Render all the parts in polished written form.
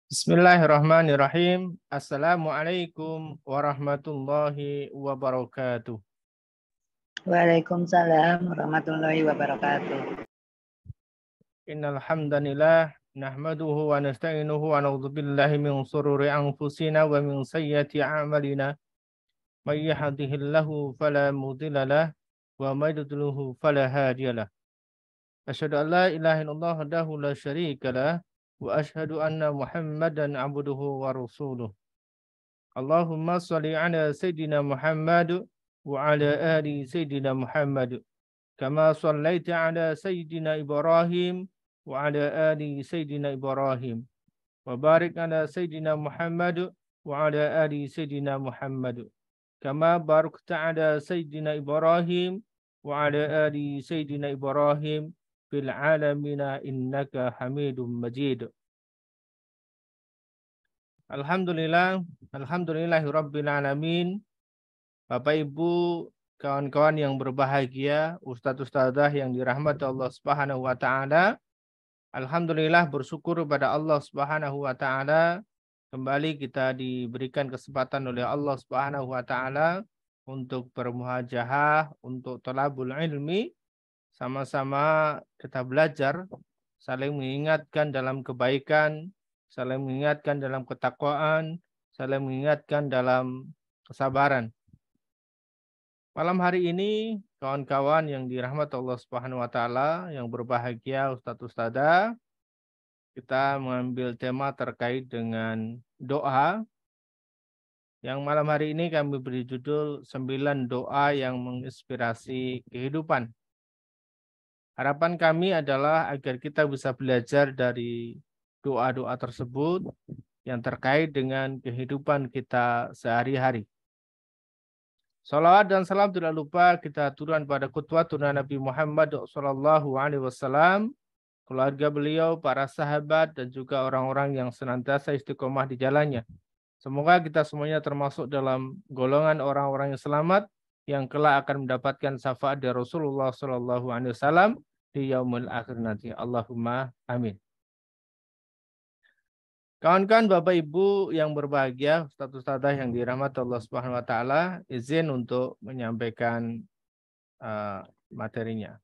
Bismillahirrahmanirrahim. Assalamualaikum warahmatullahi wabarakatuh. Waalaikumsalam warahmatullahi wabarakatuh. Innal hamdanillah nahmaduhu wa nasta'inuhu wa na'udzu billahi min shururi anfusina wa min sayyiati a'malina. May yahdihillahu fala mudilla lahu wa may yudlilhu fala hadiyalah. Asyhadu an la ilaha illallah wahdahu la syarika lahu wa asyhadu anna Muhammadan 'abduhu wa rasuluh. Allahumma shalli ala sayyidina Muhammad wa ala ali sayyidina Muhammad kama shallaita ala sayyidina Ibrahim wa ala ali sayyidina Ibrahim wa barik ala sayyidina Muhammad wa ala ali sayyidina Muhammad kama barakta ala sayyidina Ibrahim wa ala ali sayyidina Ibrahim fil alamina innaka Hamidum Majid. Alhamdulillahirabbil alamin. Bapak Ibu, kawan-kawan yang berbahagia, ustadz-ustadzah yang dirahmati Allah Subhanahu wa taala. Alhamdulillah, bersyukur kepada Allah Subhanahu wa taala, kembali kita diberikan kesempatan oleh Allah Subhanahu wa taala untuk bermuhajahah, untuk thalabul ilmi, sama-sama kita belajar, saling mengingatkan dalam kebaikan, saling mengingatkan dalam ketakwaan, saling mengingatkan dalam kesabaran. Malam hari ini, kawan-kawan yang dirahmati Allah Subhanahu wa taala, yang berbahagia, ustadz-ustadzah, kita mengambil tema terkait dengan doa. Yang malam hari ini kami beri judul 9 doa yang menginspirasi kehidupan. Harapan kami adalah agar kita bisa belajar dari doa-doa tersebut yang terkait dengan kehidupan kita sehari-hari. Salawat dan salam tidak lupa kita aturkan pada qudwatuna Nabi Muhammad SAW, keluarga beliau, para sahabat, dan juga orang-orang yang senantiasa istiqomah di jalannya. Semoga kita semuanya termasuk dalam golongan orang-orang yang selamat, yang kelak akan mendapatkan syafaat dari Rasulullah SAW di yaumul akhir nanti. Allahumma amin. Kawan-kawan, Bapak Ibu yang berbahagia, ustadz-ustadzah yang dirahmati Allah Subhanahu wa taala, izin untuk menyampaikan materinya.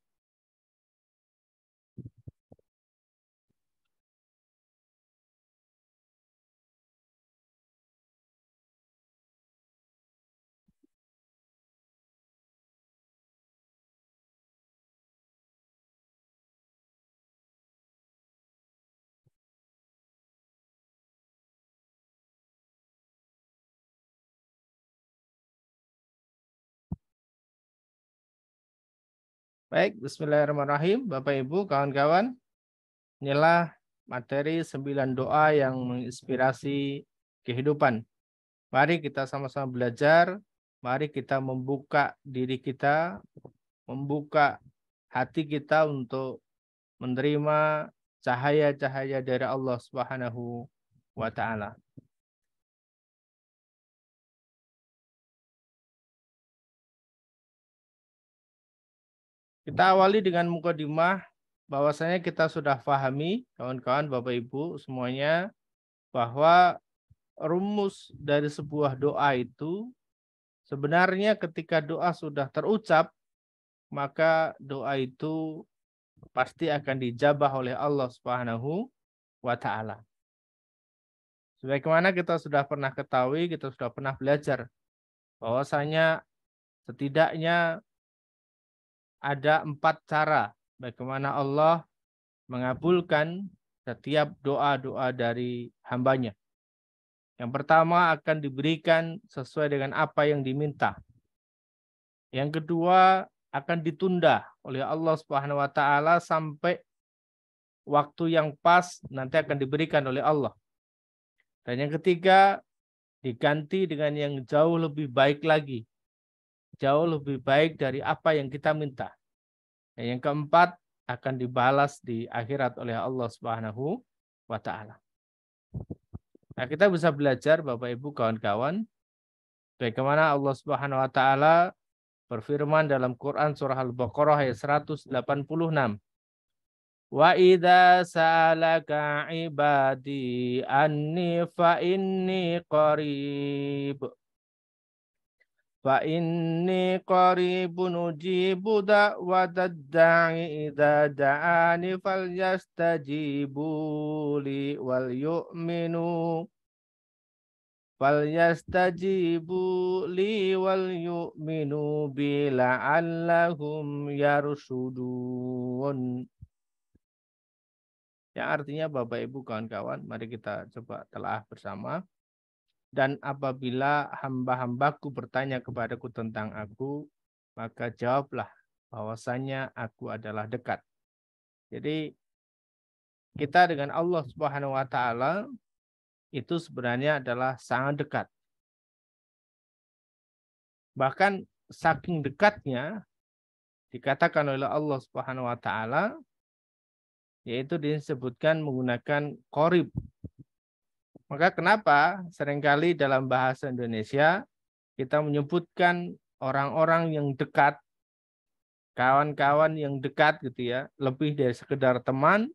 Baik, bismillahirrahmanirrahim. Bapak Ibu, kawan-kawan, inilah materi 9 doa yang menginspirasi kehidupan. Mari kita sama-sama belajar, mari kita membuka diri kita, membuka hati kita untuk menerima cahaya-cahaya dari Allah Subhanahu wa taala. Kita awali dengan mukadimah, bahwasanya kita sudah pahami, kawan-kawan, Bapak Ibu semuanya, bahwa rumus dari sebuah doa itu sebenarnya ketika doa sudah terucap, maka doa itu pasti akan dijabah oleh Allah Subhanahu wa taala. Sebagaimana kita sudah pernah ketahui, kita sudah pernah belajar bahwasanya setidaknya ada 4 cara bagaimana Allah mengabulkan setiap doa-doa dari hambanya. Yang pertama, akan diberikan sesuai dengan apa yang diminta. Yang kedua, akan ditunda oleh Allah Subhanahu wa taala sampai waktu yang pas nanti akan diberikan oleh Allah. Dan yang ketiga, diganti dengan yang jauh lebih baik lagi. Jauh lebih baik dari apa yang kita minta. Dan yang keempat, akan dibalas di akhirat oleh Allah Subhanahu wa taala. Nah, kita bisa belajar Bapak Ibu kawan-kawan bagaimana Allah Subhanahu wa taala berfirman dalam Quran surah Al-Baqarah ayat 186. Wa idza sa'alaka ibadi anni fa inni qarib. Fa inni qaribun ujibu da'watad da'i idza da'ani falyastajibu li wal yu'minu bi la'allahum yarshudun. Yang artinya Bapak Ibu kawan-kawan, mari kita coba telah bersama. Dan apabila hamba-hambaku bertanya kepadaku tentang aku, maka jawablah bahwasanya aku adalah dekat. Jadi kita dengan Allah Subhanahu wa taala itu sebenarnya adalah sangat dekat. Bahkan saking dekatnya dikatakan oleh Allah Subhanahu wa taala, yaitu disebutkan menggunakan qorib. Maka kenapa seringkali dalam bahasa Indonesia kita menyebutkan orang-orang yang dekat, kawan-kawan yang dekat gitu ya, lebih dari sekedar teman,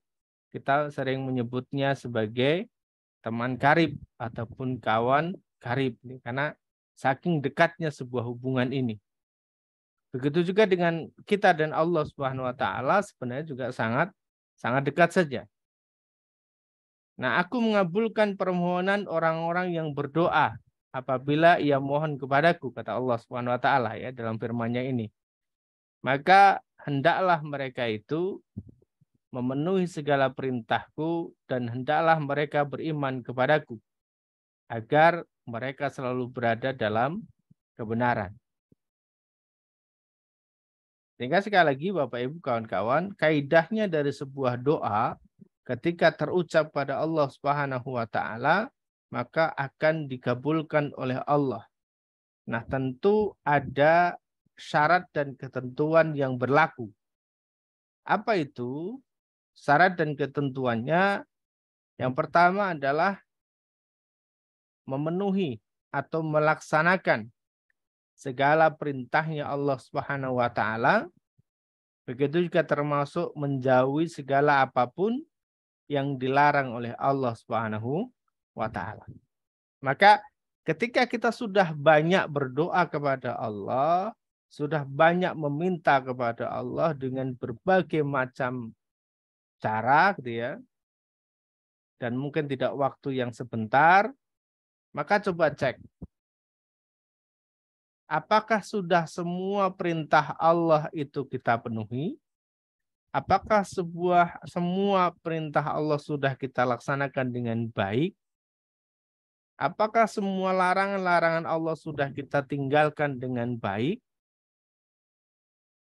kita sering menyebutnya sebagai teman karib ataupun kawan karib, karena saking dekatnya sebuah hubungan ini. Begitu juga dengan kita dan Allah Subhanahu wa taala sebenarnya juga sangat dekat saja. Nah, aku mengabulkan permohonan orang-orang yang berdoa apabila ia mohon kepadaku, kata Allah Subhanahu wa taala ya dalam firman-Nya ini. Maka hendaklah mereka itu memenuhi segala perintahku dan hendaklah mereka beriman kepadaku agar mereka selalu berada dalam kebenaran. Sehingga sekali lagi Bapak Ibu kawan-kawan, kaidahnya dari sebuah doa ketika terucap pada Allah Subhanahu wa taala maka akan dikabulkan oleh Allah. Nah, tentu ada syarat dan ketentuan yang berlaku. Apa itu? Syarat dan ketentuannya yang pertama adalah memenuhi atau melaksanakan segala perintahnya Allah Subhanahu wa taala. Begitu juga termasuk menjauhi segala apapun yang dilarang oleh Allah Subhanahu wa taala. Maka ketika kita sudah banyak berdoa kepada Allah, sudah banyak meminta kepada Allah dengan berbagai macam cara gitu ya. Dan mungkin tidak waktu yang sebentar, maka coba cek apakah sudah semua perintah Allah itu kita penuhi? Apakah semua perintah Allah sudah kita laksanakan dengan baik? Apakah semua larangan-larangan Allah sudah kita tinggalkan dengan baik?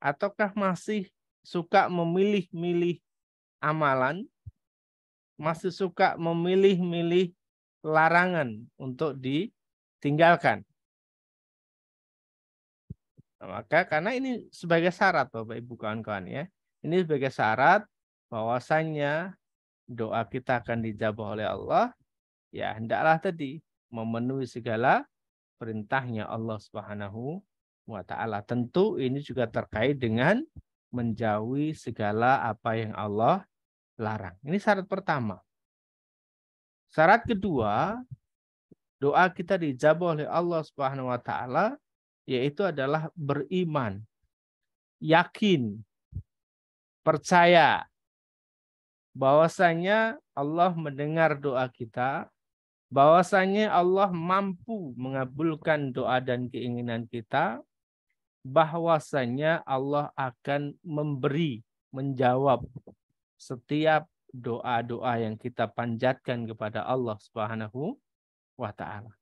Ataukah masih suka memilih-milih amalan? Masih suka memilih-milih larangan untuk ditinggalkan? Nah, maka karena ini sebagai syarat Bapak Ibu kawan-kawan ya. Ini sebagai syarat bahwasannya doa kita akan dijabah oleh Allah. Ya hendaklah tadi memenuhi segala perintahnya Allah Subhanahu wa taala. Tentu ini juga terkait dengan menjauhi segala apa yang Allah larang. Ini syarat pertama. Syarat kedua, doa kita dijabah oleh Allah Subhanahu wa taala yaitu adalah beriman, yakin, percaya bahwasanya Allah mendengar doa kita, bahwasanya Allah mampu mengabulkan doa dan keinginan kita, bahwasanya Allah akan menjawab setiap doa-doa yang kita panjatkan kepada Allah Subhanahu wa taala.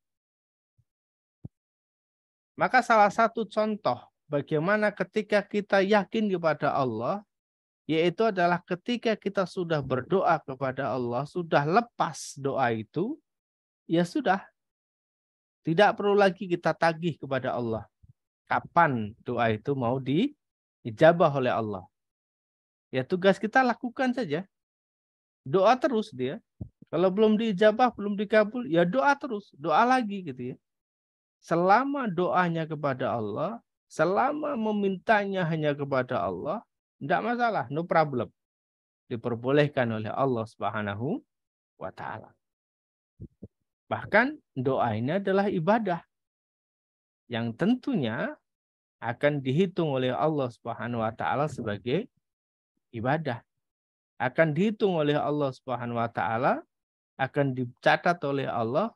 Maka salah satu contoh bagaimana ketika kita yakin kepada Allah, yaitu adalah ketika kita sudah berdoa kepada Allah, sudah lepas doa itu, ya sudah. Tidak perlu lagi kita tagih kepada Allah. Kapan doa itu mau dijabah oleh Allah. Ya tugas kita lakukan saja. Doa terus dia. Kalau belum dijabah, belum dikabul, ya doa terus. Doa lagi gitu ya. Selama doanya kepada Allah, selama memintanya hanya kepada Allah, tidak masalah, no problem. diperbolehkan oleh Allah Subhanahu wa taala. Bahkan doa ini adalah ibadah yang tentunya akan dihitung oleh Allah Subhanahu wa taala sebagai ibadah. Akan dihitung oleh Allah Subhanahu wa taala, akan dicatat oleh Allah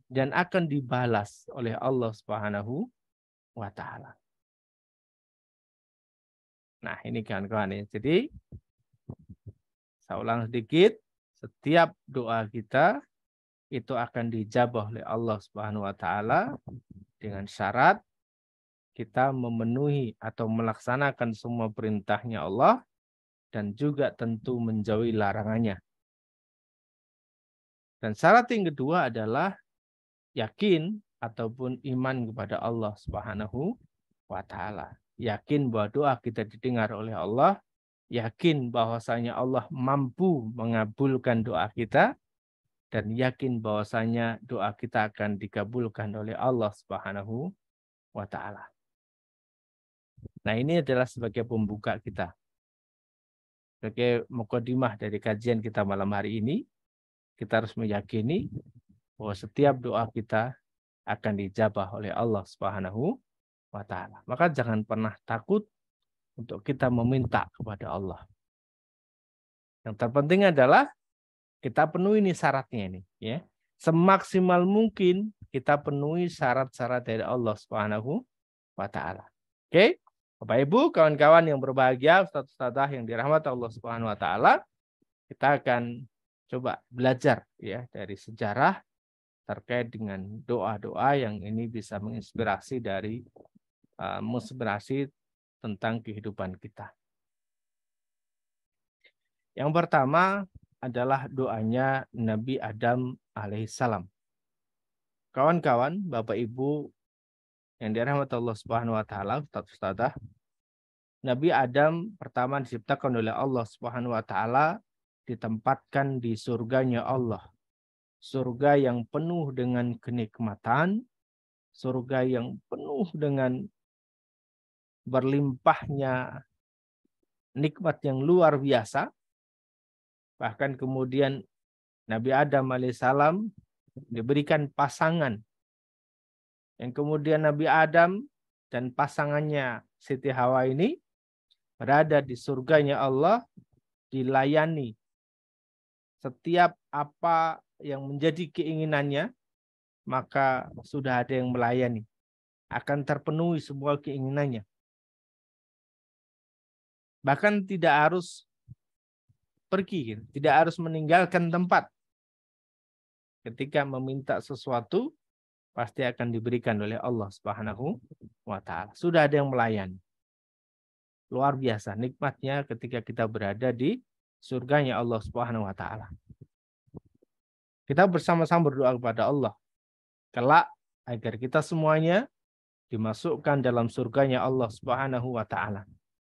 dan akan dibalas oleh Allah Subhanahu wa taala. Nah, ini kawan-kawan ya. Jadi saya ulang sedikit, setiap doa kita itu akan dijabah oleh Allah Subhanahu wa taala dengan syarat kita memenuhi atau melaksanakan semua perintahnya Allah dan juga tentu menjauhi larangannya. Dan syarat yang kedua adalah yakin ataupun iman kepada Allah Subhanahu wa taala. Yakin bahwa doa kita didengar oleh Allah, yakin bahwasanya Allah mampu mengabulkan doa kita, dan yakin bahwasanya doa kita akan dikabulkan oleh Allah Subhanahu wa taala. Nah, ini adalah sebagai pembuka kita. Sebagai mukadimah dari kajian kita malam hari ini, kita harus meyakini bahwa setiap doa kita akan dijabah oleh Allah Subhanahu wa taala. Maka jangan pernah takut untuk kita meminta kepada Allah. Yang terpenting adalah kita penuhi ini syaratnya ini, ya. Semaksimal mungkin kita penuhi syarat-syarat dari Allah Subhanahu wa taala. Oke? Bapak Ibu, kawan-kawan yang berbahagia, ustaz-ustazah yang dirahmati Allah Subhanahu wa taala, kita akan coba belajar ya dari sejarah terkait dengan doa-doa yang ini bisa menginspirasi tentang kehidupan kita. Yang pertama adalah doanya Nabi Adam alaihissalam. Kawan-kawan, Bapak Ibu yang dirahmati Allah Subhanahu wa taala, ustaz-ustazah, Nabi Adam pertama diciptakan oleh Allah Subhanahu wa taala, ditempatkan di surganya Allah. Surga yang penuh dengan kenikmatan, surga yang penuh dengan berlimpahnya nikmat yang luar biasa. Bahkan kemudian Nabi Adam alaihissalam diberikan pasangan. Yang kemudian Nabi Adam dan pasangannya Siti Hawa ini berada di surganya Allah, dilayani setiap apa yang menjadi keinginannya, maka sudah ada yang melayani. Akan terpenuhi semua keinginannya. Bahkan tidak harus pergi, tidak harus meninggalkan tempat. Ketika meminta sesuatu, pasti akan diberikan oleh Allah Subhanahu wa taala. Sudah ada yang melayani. Luar biasa nikmatnya ketika kita berada di surganya Allah Subhanahu wa taala. Kita bersama-sama berdoa kepada Allah kelak agar kita semuanya dimasukkan dalam surganya Allah Subhanahu wa taala.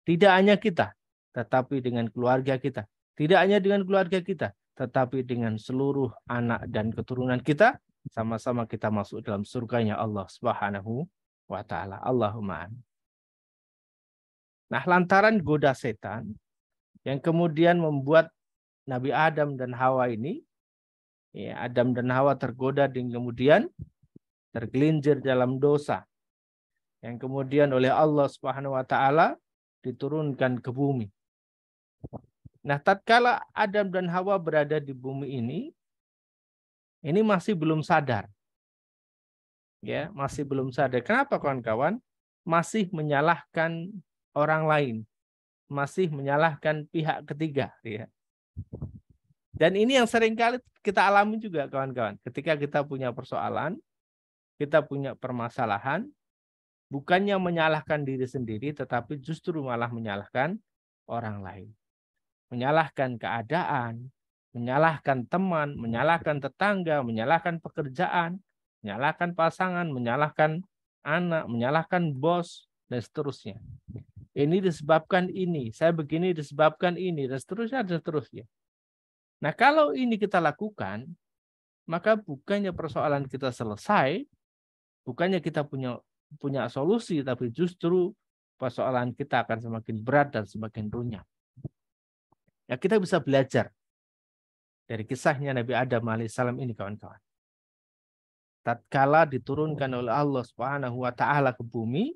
Tidak hanya kita, tetapi dengan keluarga kita. Tidak hanya dengan keluarga kita, tetapi dengan seluruh anak dan keturunan kita, sama-sama kita masuk dalam surganya Allah Subhanahu wa taala. Allahumma amin. Nah, lantaran goda setan yang kemudian membuat Nabi Adam dan Hawa ini, ya, Adam dan Hawa tergoda dan kemudian tergelincir dalam dosa. Yang kemudian oleh Allah Subhanahu wa taala diturunkan ke bumi. Nah, tatkala Adam dan Hawa berada di bumi ini masih belum sadar. Ya, masih belum sadar. Kenapa kawan-kawan? Masih menyalahkan orang lain. Masih menyalahkan pihak ketiga, ya. Dan ini yang seringkali kita alami juga kawan-kawan. Ketika kita punya persoalan, kita punya permasalahan, bukannya menyalahkan diri sendiri, tetapi justru malah menyalahkan orang lain. Menyalahkan keadaan, menyalahkan teman, menyalahkan tetangga, menyalahkan pekerjaan, menyalahkan pasangan, menyalahkan anak, menyalahkan bos, dan seterusnya. Ini disebabkan ini, saya begini disebabkan ini, dan seterusnya, dan seterusnya. Nah, kalau ini kita lakukan, maka bukannya persoalan kita selesai, bukannya kita punya solusi, tapi justru persoalan kita akan semakin berat dan semakin runyam. Ya, kita bisa belajar dari kisahnya Nabi Adam alaihissalam ini, kawan-kawan. Tatkala diturunkan oleh Allah Subhanahu wa taala ke bumi,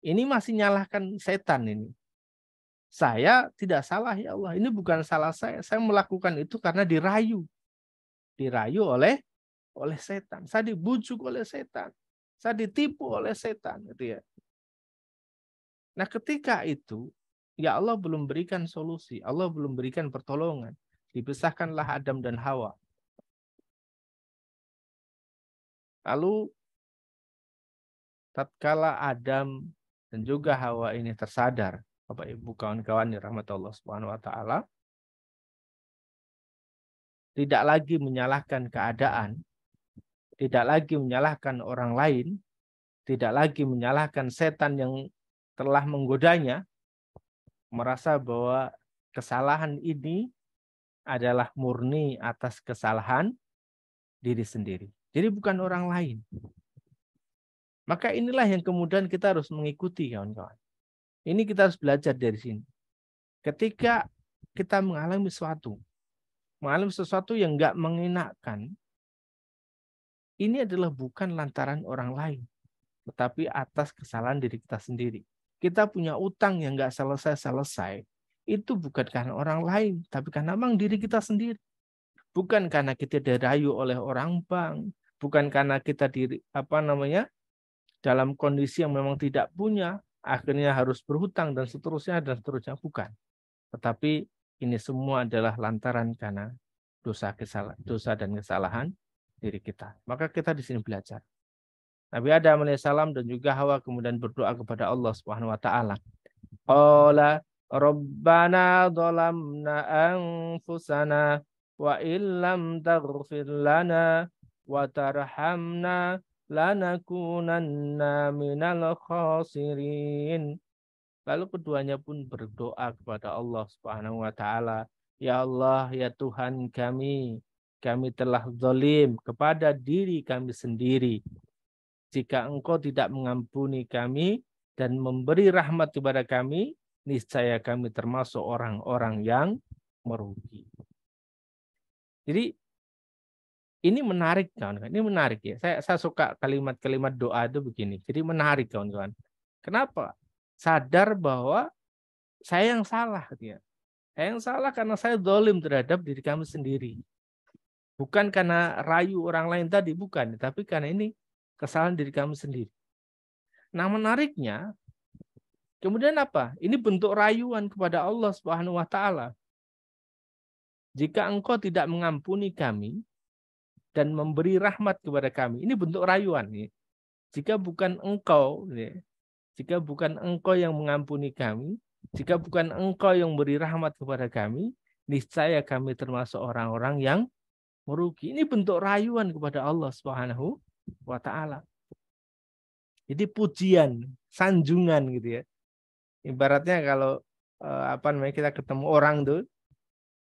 ini masih nyalahkan setan ini. Saya tidak salah ya Allah, ini bukan salah saya. Saya melakukan itu karena dirayu. Dirayu oleh setan. Saya dibujuk oleh setan. Saya ditipu oleh setan, gitu ya. Nah, ketika itu ya Allah belum berikan solusi, Allah belum berikan pertolongan. Dipisahkanlah Adam dan Hawa. Lalu tatkala Adam dan juga Hawa ini tersadar, Bapak Ibu kawan-kawan rahmat Allah Subhanahu wa taala, tidak lagi menyalahkan keadaan, tidak lagi menyalahkan orang lain, tidak lagi menyalahkan setan yang telah menggodanya, merasa bahwa kesalahan ini adalah murni atas kesalahan diri sendiri. Jadi bukan orang lain. Maka inilah yang kemudian kita harus mengikuti, kawan-kawan. Ini kita harus belajar dari sini. Ketika kita mengalami sesuatu yang nggak mengenakan, ini adalah bukan lantaran orang lain, tetapi atas kesalahan diri kita sendiri. Kita punya utang yang nggak selesai-selesai, itu bukan karena orang lain, tapi karena memang diri kita sendiri. Bukan karena kita dirayu oleh orang bank, bukan karena kita dalam kondisi yang memang tidak punya, akhirnya harus berhutang dan seterusnya, bukan. Tetapi ini semua adalah lantaran karena dosa dan kesalahan diri kita. Maka kita di sini belajar. Nabi Adam alaihissalam dan juga Hawa kemudian berdoa kepada Allah Subhanahu wa taala. Qala Rabbana dhalamna anfusana wa illam taghfir lana wa tarhamna lanakunanna minal khasirin. Lalu keduanya pun berdoa kepada Allah Subhanahu wa taala, ya Allah, ya Tuhan kami telah zalim kepada diri kami sendiri. Jika Engkau tidak mengampuni kami dan memberi rahmat kepada kami, niscaya kami termasuk orang-orang yang merugi. Jadi ini menarik, kawan-kawan. Ini menarik ya. Saya suka kalimat-kalimat doa itu begini. Jadi menarik, kawan-kawan. Kenapa? Sadar bahwa saya yang salah. Ya. Saya yang salah karena saya zalim terhadap diri kami sendiri. Bukan karena rayu orang lain tadi, bukan. Tapi karena ini kesalahan diri kami sendiri. Nah, menariknya, kemudian apa? Ini bentuk rayuan kepada Allah Subhanahu wa taala. Jika Engkau tidak mengampuni kami dan memberi rahmat kepada kami, ini bentuk rayuan. Jika bukan Engkau, jika bukan Engkau yang mengampuni kami, jika bukan Engkau yang beri rahmat kepada kami, niscaya kami termasuk orang-orang yang merugi. Ini bentuk rayuan kepada Allah Subhanahu wa taala. Jadi pujian, sanjungan gitu ya. Ibaratnya kalau kita ketemu orang tuh,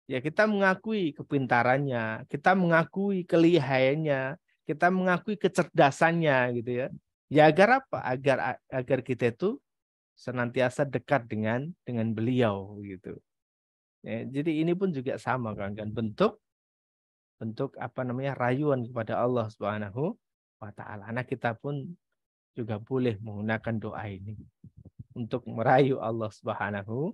ya kita mengakui kepintarannya, kita mengakui kelihayannya, kita mengakui kecerdasannya gitu ya. Ya agar apa? Agar kita itu senantiasa dekat dengan beliau gitu. Ya, jadi ini pun juga sama kan bentuk rayuan kepada Allah Subhanahu wa taala. Nah, kita pun juga boleh menggunakan doa ini untuk merayu Allah Subhanahu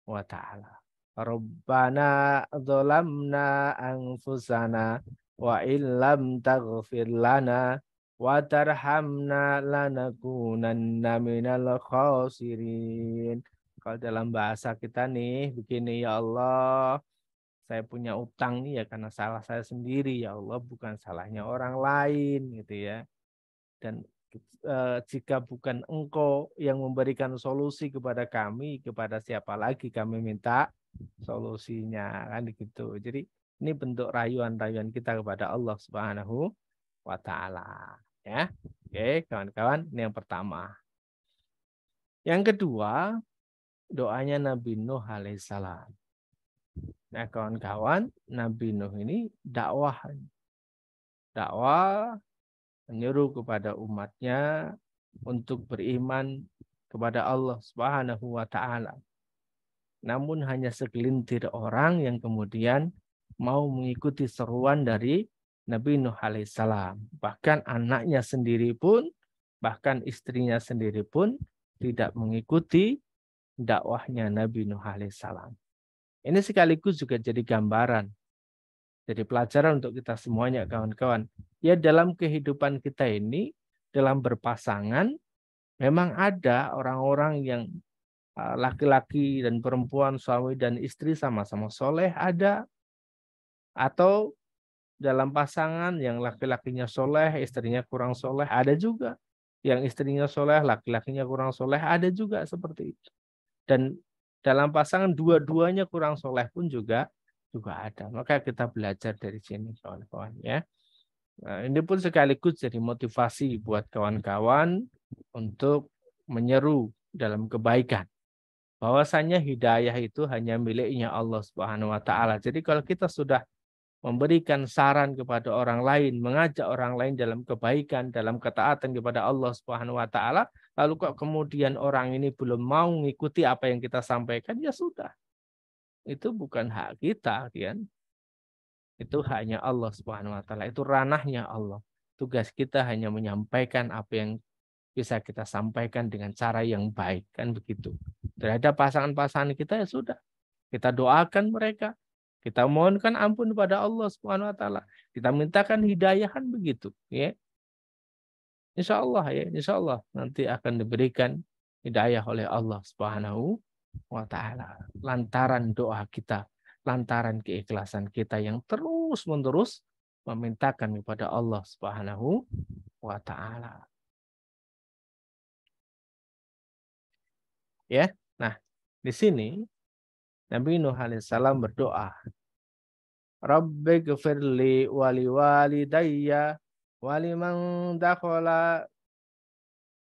wa taala. Rabbana dzalamna anfusana wa illam taghfir lana wa tarhamna lanakunanna minal khasirin. Kalau dalam bahasa kita nih begini, ya Allah, saya punya utang nih ya karena salah saya sendiri, ya Allah, bukan salahnya orang lain gitu ya. Dan jika bukan Engkau yang memberikan solusi kepada kami, kepada siapa lagi kami minta solusinya, kan gitu. Jadi ini bentuk rayuan-rayuan kita kepada Allah Subhanahu wa taala, ya. Oke, kawan-kawan, ini yang pertama. Yang kedua, doanya Nabi Nuh alaihissalam. Nah, kawan-kawan, Nabi Nuh ini dakwah menyuruh kepada umatnya untuk beriman kepada Allah Subhanahu wa taala. namun hanya segelintir orang yang kemudian mau mengikuti seruan dari Nabi Nuh alaihissalam. Bahkan anaknya sendiri pun, bahkan istrinya sendiri pun tidak mengikuti dakwahnya Nabi Nuh alaihissalam. Ini sekaligus juga jadi gambaran, jadi pelajaran untuk kita semuanya kawan-kawan. Ya dalam kehidupan kita ini, dalam berpasangan, memang ada orang-orang yang laki-laki dan perempuan, suami dan istri sama-sama soleh ada. Atau dalam pasangan yang laki-lakinya soleh, istrinya kurang soleh, ada juga. Yang istrinya soleh, laki-lakinya kurang soleh, ada juga seperti itu. Dan dalam pasangan dua-duanya kurang soleh pun juga ada. Maka kita belajar dari sini kawan-kawan ya. Nah, ini pun sekaligus jadi motivasi buat kawan-kawan untuk menyeru dalam kebaikan. Bahwasanya hidayah itu hanya miliknya Allah Subhanahu wa taala. Jadi kalau kita sudah memberikan saran kepada orang lain, mengajak orang lain dalam kebaikan, dalam ketaatan kepada Allah Subhanahu wa taala, lalu kok kemudian orang ini belum mau mengikuti apa yang kita sampaikan, ya sudah. Itu bukan hak kita, kan? Itu haknya Allah Subhanahu wa taala, itu ranahnya Allah. Tugas kita hanya menyampaikan apa yang bisa kita sampaikan dengan cara yang baik, kan begitu. Terhadap pasangan-pasangan kita ya sudah. Kita doakan mereka. Kita mohonkan ampun pada Allah Subhanahu wa taala. Kita mintakan hidayah, kan begitu, ya. Insya Allah ya, insya Allah nanti akan diberikan hidayah oleh Allah Subhanahu wa taala. Lantaran doa kita, lantaran keikhlasan kita yang terus-menerus memintakan kepada Allah Subhanahu wa taala. Ya. Nah, di sini Nabi Nuh alaihissalam berdoa, Rabbi gfirli wali walidayya waliman dakhala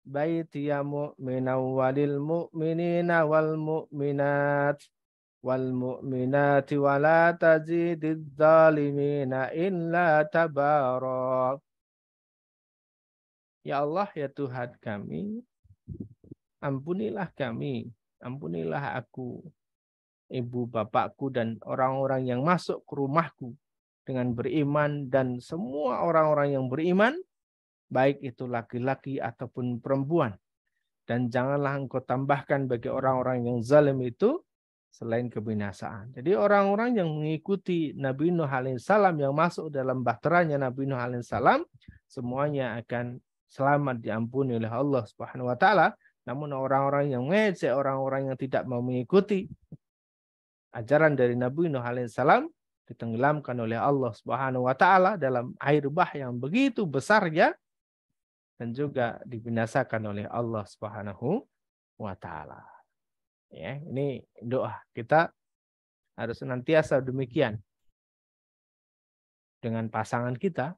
baitiya mu'minan walil mu'minina wal mu'minat wal mu'minati wala tazidid zalimina illa tabara. Ya Allah, ya Tuhan kami, ampunilah kami, ampunilah aku, ibu bapakku dan orang-orang yang masuk ke rumahku dengan beriman dan semua orang-orang yang beriman, baik itu laki-laki ataupun perempuan. Dan janganlah engkau tambahkan bagi orang-orang yang zalim itu selain kebinasaan. Jadi orang-orang yang mengikuti Nabi Nuh alaihissalam, yang masuk dalam bahteranya Nabi Nuh alaihissalam, semuanya akan selamat diampuni oleh Allah Subhanahu wa taala. Namun orang-orang yang mengejek, orang-orang yang tidak mau mengikuti ajaran dari Nabi Nuh alaihissalam, ditenggelamkan oleh Allah Subhanahu wa taala dalam air bah yang begitu besarnya, dan juga dibinasakan oleh Allah Subhanahu wa taala. Ya, ini doa kita harus senantiasa demikian dengan pasangan kita,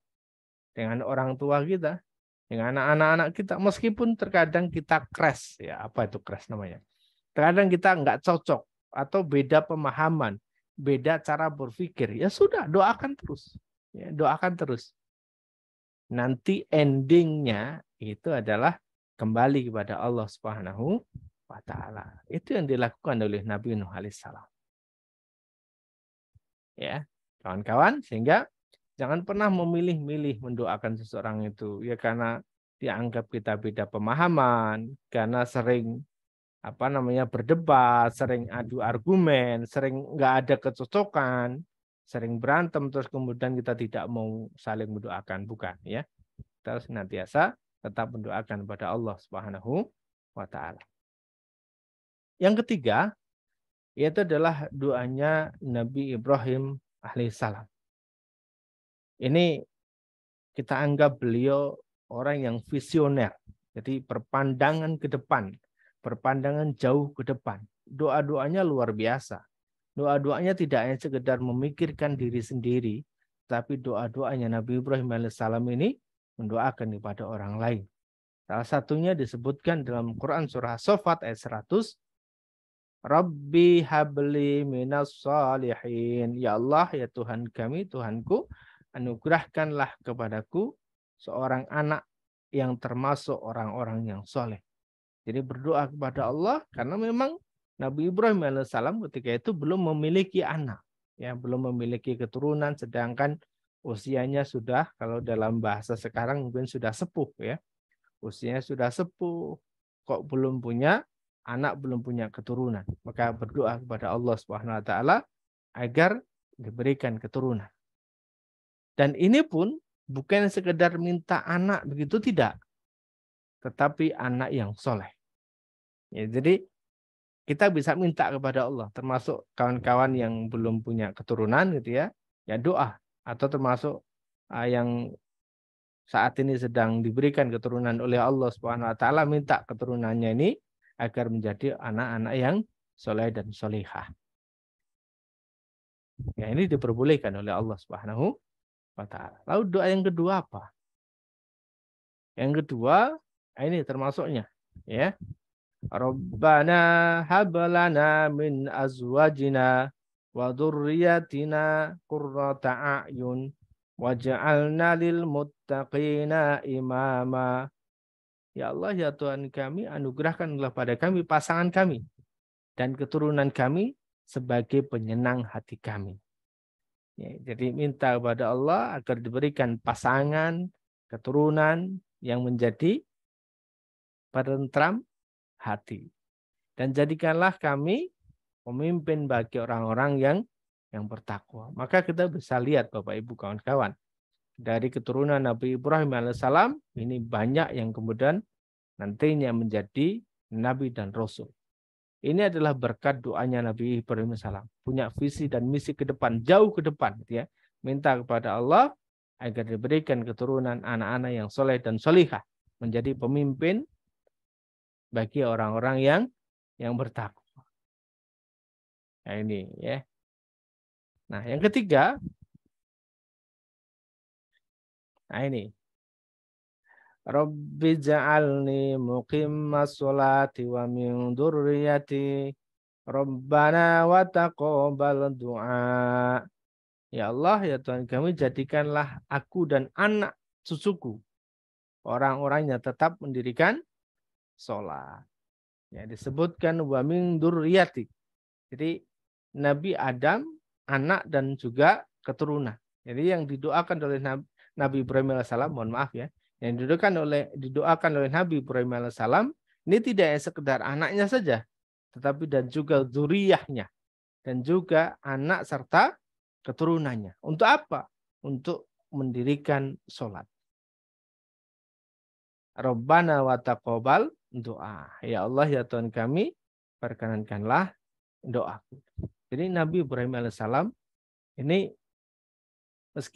dengan orang tua kita, dengan anak-anak kita, meskipun terkadang kita crash, ya apa itu crash namanya? Terkadang kita nggak cocok atau beda pemahaman, beda cara berpikir, ya sudah doakan terus, ya, doakan terus. Nanti endingnya itu adalah kembali kepada Allah Subhanahu wa taala. Itu yang dilakukan oleh Nabi Nuh alaihissalam. Ya, kawan-kawan, sehingga jangan pernah memilih-milih mendoakan seseorang itu, ya karena dianggap kita beda pemahaman, karena sering berdebat, sering adu argumen, sering nggak ada kecocokan, sering berantem, terus kemudian kita tidak mau saling mendoakan, bukan, ya. Kita harus senantiasa tetap mendoakan kepada Allah Subhanahu wa taala. Yang ketiga, yaitu adalah doanya Nabi Ibrahim alaihissalam. Ini kita anggap beliau orang yang visioner. Jadi berpandangan ke depan, berpandangan jauh ke depan. Doa-doanya luar biasa. Doa-doanya tidak hanya sekedar memikirkan diri sendiri, tapi doa-doanya Nabi Ibrahim alaihissalam ini mendoakan kepada orang lain. Salah satunya disebutkan dalam Quran surah As-Saffat ayat 100. Rabbi habli minas salihin. Ya Allah, ya Tuhan kami, Tuhanku, anugerahkanlah kepadaku seorang anak yang termasuk orang-orang yang soleh. Jadi berdoa kepada Allah karena memang Nabi Ibrahim alaihissalam ketika itu belum memiliki anak, ya, belum memiliki keturunan, sedangkan usianya sudah, kalau dalam bahasa sekarang mungkin sudah sepuh, ya, usianya sudah sepuh, kok belum punya anak, belum punya keturunan. Maka berdoa kepada Allah Subhanahu Wa Taala agar diberikan keturunan. Dan ini pun bukan sekedar minta anak begitu, tidak, tetapi anak yang soleh. Ya, jadi kita bisa minta kepada Allah, termasuk kawan-kawan yang belum punya keturunan gitu ya, ya doa, atau termasuk yang saat ini sedang diberikan keturunan oleh Allah Subhanahu Wa Taala, minta keturunannya ini agar menjadi anak-anak yang soleh dan solihah. Ya, ini diperbolehkan oleh Allah Subhanahu Wa Taala. Lalu doa yang kedua apa? Yang kedua, ini termasuknya, ya. Rabbana hablana min azwajina wa dzurriyyatina qurrata a'yun waj'alna lil muttaqina imama. Ya Allah, ya Tuhan kami, anugerahkanlah pada kami pasangan kami dan keturunan kami sebagai penyenang hati kami. Ya, jadi minta kepada Allah agar diberikan pasangan, keturunan yang menjadi penentram hati. Dan jadikanlah kami pemimpin bagi orang-orang yang bertakwa. Maka kita bisa lihat Bapak Ibu kawan-kawan, dari keturunan Nabi Ibrahim alaihissalam ini banyak yang kemudian nantinya menjadi nabi dan rasul. Ini adalah berkat doanya Nabi Ibrahim alaihissalam. Punya visi dan misi ke depan, jauh ke depan, ya. Minta kepada Allah agar diberikan keturunan anak-anak yang soleh dan solihah, menjadi pemimpin bagi orang-orang yang bertakwa. Nah ini, ya. Nah yang ketiga, nah ini, Rabbi ja'alni muqimmas sholati wa min dzurriyyati Rabbana wa taqabbal du'a. Ya Allah, ya Tuhan kami, jadikanlah aku dan anak cucuku orang-orang yang tetap mendirikan sholat. Ya, disebutkan wa min dzurriyyati. Jadi Nabi Adam, anak dan juga keturunan. Jadi yang didoakan oleh Nabi Ibrahim alaihissalam, mohon maaf ya, yang didoakan oleh Nabi Ibrahim alaihissalam ini tidak sekedar anaknya saja, tetapi dan juga zuriyahnya, dan juga anak serta keturunannya. Untuk apa? Untuk mendirikan sholat. Rabbana wa taqabbal doa. Ya Allah, ya Tuhan kami, perkenankanlah doaku. Jadi Nabi Ibrahim alaihissalam ini